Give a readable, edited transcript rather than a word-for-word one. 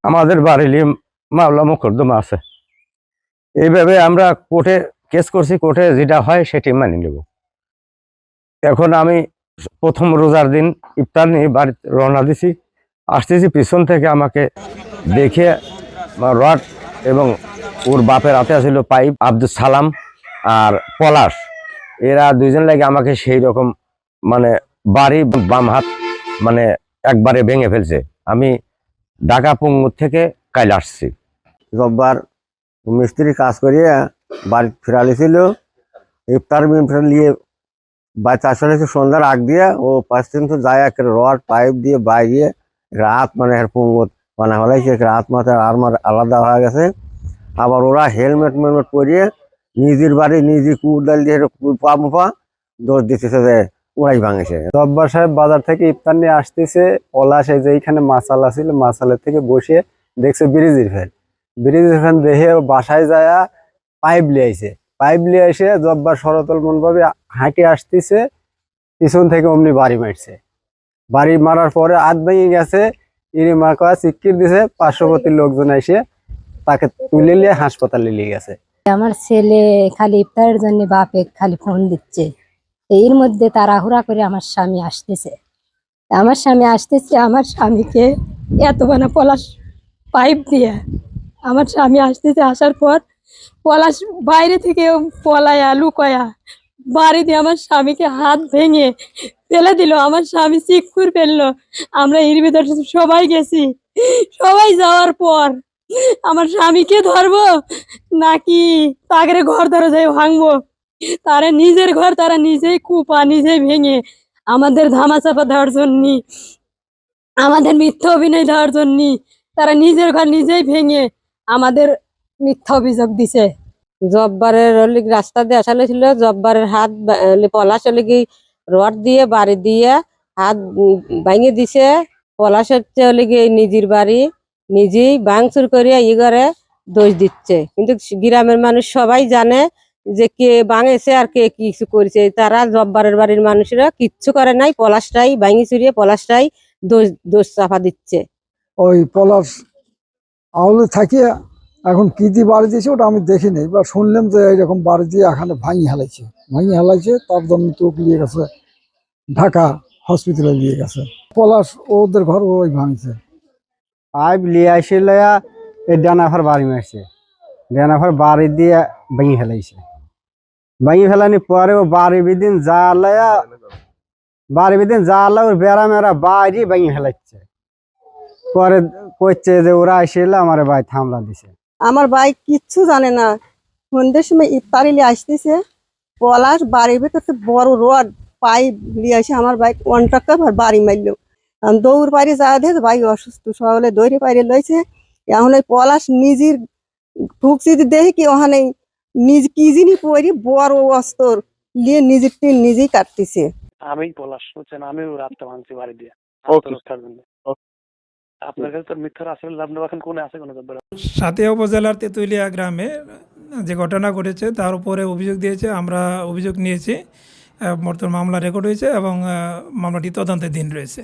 আমাদের বাড়িতে মামলা মোকদ্দমা আছে, এইভাবে আমরা কোর্টে কেস করছি, কোর্টে যেটা হয় সেটি মানি নেব। এখন আমি প্রথম রোজার দিন ইফতার নিয়ে বাড়িতে রওনা দিছি, আসতেছি পিছন থেকে আমাকে দেখে রড এবং ওর বাপের হাতে ছিল পাইপ, আব্দুল সালাম আর পলাশ, এরা দুইজন লাগে আমাকে সেই রকম মানে বাড়ি বাম হাত মানে একবারে ভেঙে ফেলছে। আমি ঢাকা পুঙ্গুর থেকে কাল আসছি। রোববার মিস্ত্রি কাজ করিয়ে বাড়ি ফেরালিছিল, ইফতার নিয়ে বাচ্চা আসলে সন্ধ্যার আগ দিয়ে ও 5 দিন তো যায় এক রড পাইপ দিয়ে বাইরে রাত মানে পুঙ্গুর বানা হলাইছে, রাত মাথায় আর আলাদা হয়ে গেছে। আবার ওরা হেলমেট মেলমেট পরিয়ে নিজের বাড়ি নিজে কুড়াল দিয়ে পা মুফা দোষ দিতেছে যে ওরাই ভাঙেছে। জব্বার সাহেব বাজার থেকে ইফতার নিয়ে আসতেছে, পলাশে যে এইখানে মাসালা ছিল, মাসালের থেকে বসে দেখছে ব্রিজের ফ্যান দেখে বাসায় যায় পাইপ লিয়ে আইছে। পাইপ লিয়ে এসে জব্বার সরতল মন ভাবে হাঁটি আসতেছে, পিছন থেকে অমনি বাড়ি মারছে। বাড়ি মারার পরে হাত ভেঙে গেছে, ইরি মাকা চিৎকির দিছে, পার্শ্ববর্তীর লোকজন এসে তাকে তুলে নিয়ে হাসপাতালে নিয়ে গেছে। আমার ছেলে খালি ইফতারের জন্য বাপে খালি ফোন দিচ্ছে, এর মধ্যে তাড়াহুড়া করে আমার স্বামী আসতেছে। আমার স্বামীকে এত বানা পলাশ পাইপ দিয়ে আমার স্বামী আসতেছে। আসার পর পলাশ বাইরে থেকে পলায়া লুকায়া বাড়ি দিয়ে আমার স্বামীকে হাত ভেঙে ফেলে দিল। আমার স্বামী চিৎকার ফেললো। আমরা এর ভিতর সবাই গেছি। সবাই যাওয়ার পর আমার স্বামীকে ধরবো নাকি তাকে ঘর দরজায় ভাঙবো, তারা নিজের ঘর তারা নিজেই কুপা নিজেই ভেঙে আমাদের ধামাচাপা দেওয়ার জন্য, আমাদের মিথ্যা অভিনয় দেওয়ার জন্য তারা নিজের ঘর নিজেই ভেঙে আমাদের মিথ্যা অভিযোগ দিছে। জব্বারের রাস্তা দিয়ে আসলে ছিল, জব্বারের হাত পলাশ হলে রড দিয়ে বাড়ি দিয়ে হাত ভাঙে দিছে। পলাশ হচ্ছে হলে নিজের বাড়ি নিজেই ভাঙচুর করিয়া করে দোষ দিচ্ছে, কিন্তু গ্রামের মানুষ সবাই জানে যে কে ভাঙেছে আর কে কিছু করেছে। তারা জব্বারের বাড়ির মানুষরা কিচ্ছু করে নাই, পলাশটাই ভাঙি চুরিয়ে পলাশটাই দোষ চাপা দিচ্ছে। ওই পলাশ আউলে থাকিয়ে এখন কি দিয়ে বাড়ি দিয়েছে ওটা আমি দেখিনি, বা শুনলাম যে এইরকম বাড়ি দিয়ে এখানে ভাঙি হেলাইছে, তার জন্য তো নিয়ে গেছে ঢাকা হসপিটালে নিয়ে গেছে। পলাশ ওদের ঘর ওই ভাঙছে। পাইপ লিয়ে আসে লয়া এই ডানাফার বাড়ি মারছে, ডানাফার বাড়ি দিয়ে ভেঙে ফেলানি পরে ও বাড়ি বিদিন ওর বেড়া মেরা বাইরে ভেঙে ফেলাচ্ছে। পরে কইছে যে ওরা এসে আমার ভাই থামলা দিছে। আমার ভাই কিচ্ছু জানে না, সন্ধ্যের সময় ইফতারি লিয়ে আসতেছে, পলাশ বাড়ির ভিতরে বড় রড পাইপ লিয়ে আসে আমার ভাই কন্ট্রাক্ট বাড়ি মারল। দৌড় পাইরে যাওয়া দেখে ভাই অসুস্থ, সকালে দৌড়ে পাইরে লইছে। এখন ওই পলাশ নিজের ঢুকছি দেখে কি ওখানে নিজ কি জিনিস পরি বড় অস্ত্র নিয়ে নিজের টিন নিজেই কাটতেছে। আমি পলাশ হচ্ছেন, আমি রাতটা ভাঙছি বাড়ি দিয়ে। আপনার কাছে তো মিথ্যার আসলে লাভ নেই। এখন কোনে আছে কোনো সাতিয়া উপজেলার তেঁতুলিয়া গ্রামে যে ঘটনা ঘটেছে তার উপরে অভিযোগ দিয়েছে, আমরা অভিযোগ নিয়েছি, বর্তমান মামলা রেকর্ড হয়েছে এবং মামলাটি তদন্তের দিন রয়েছে।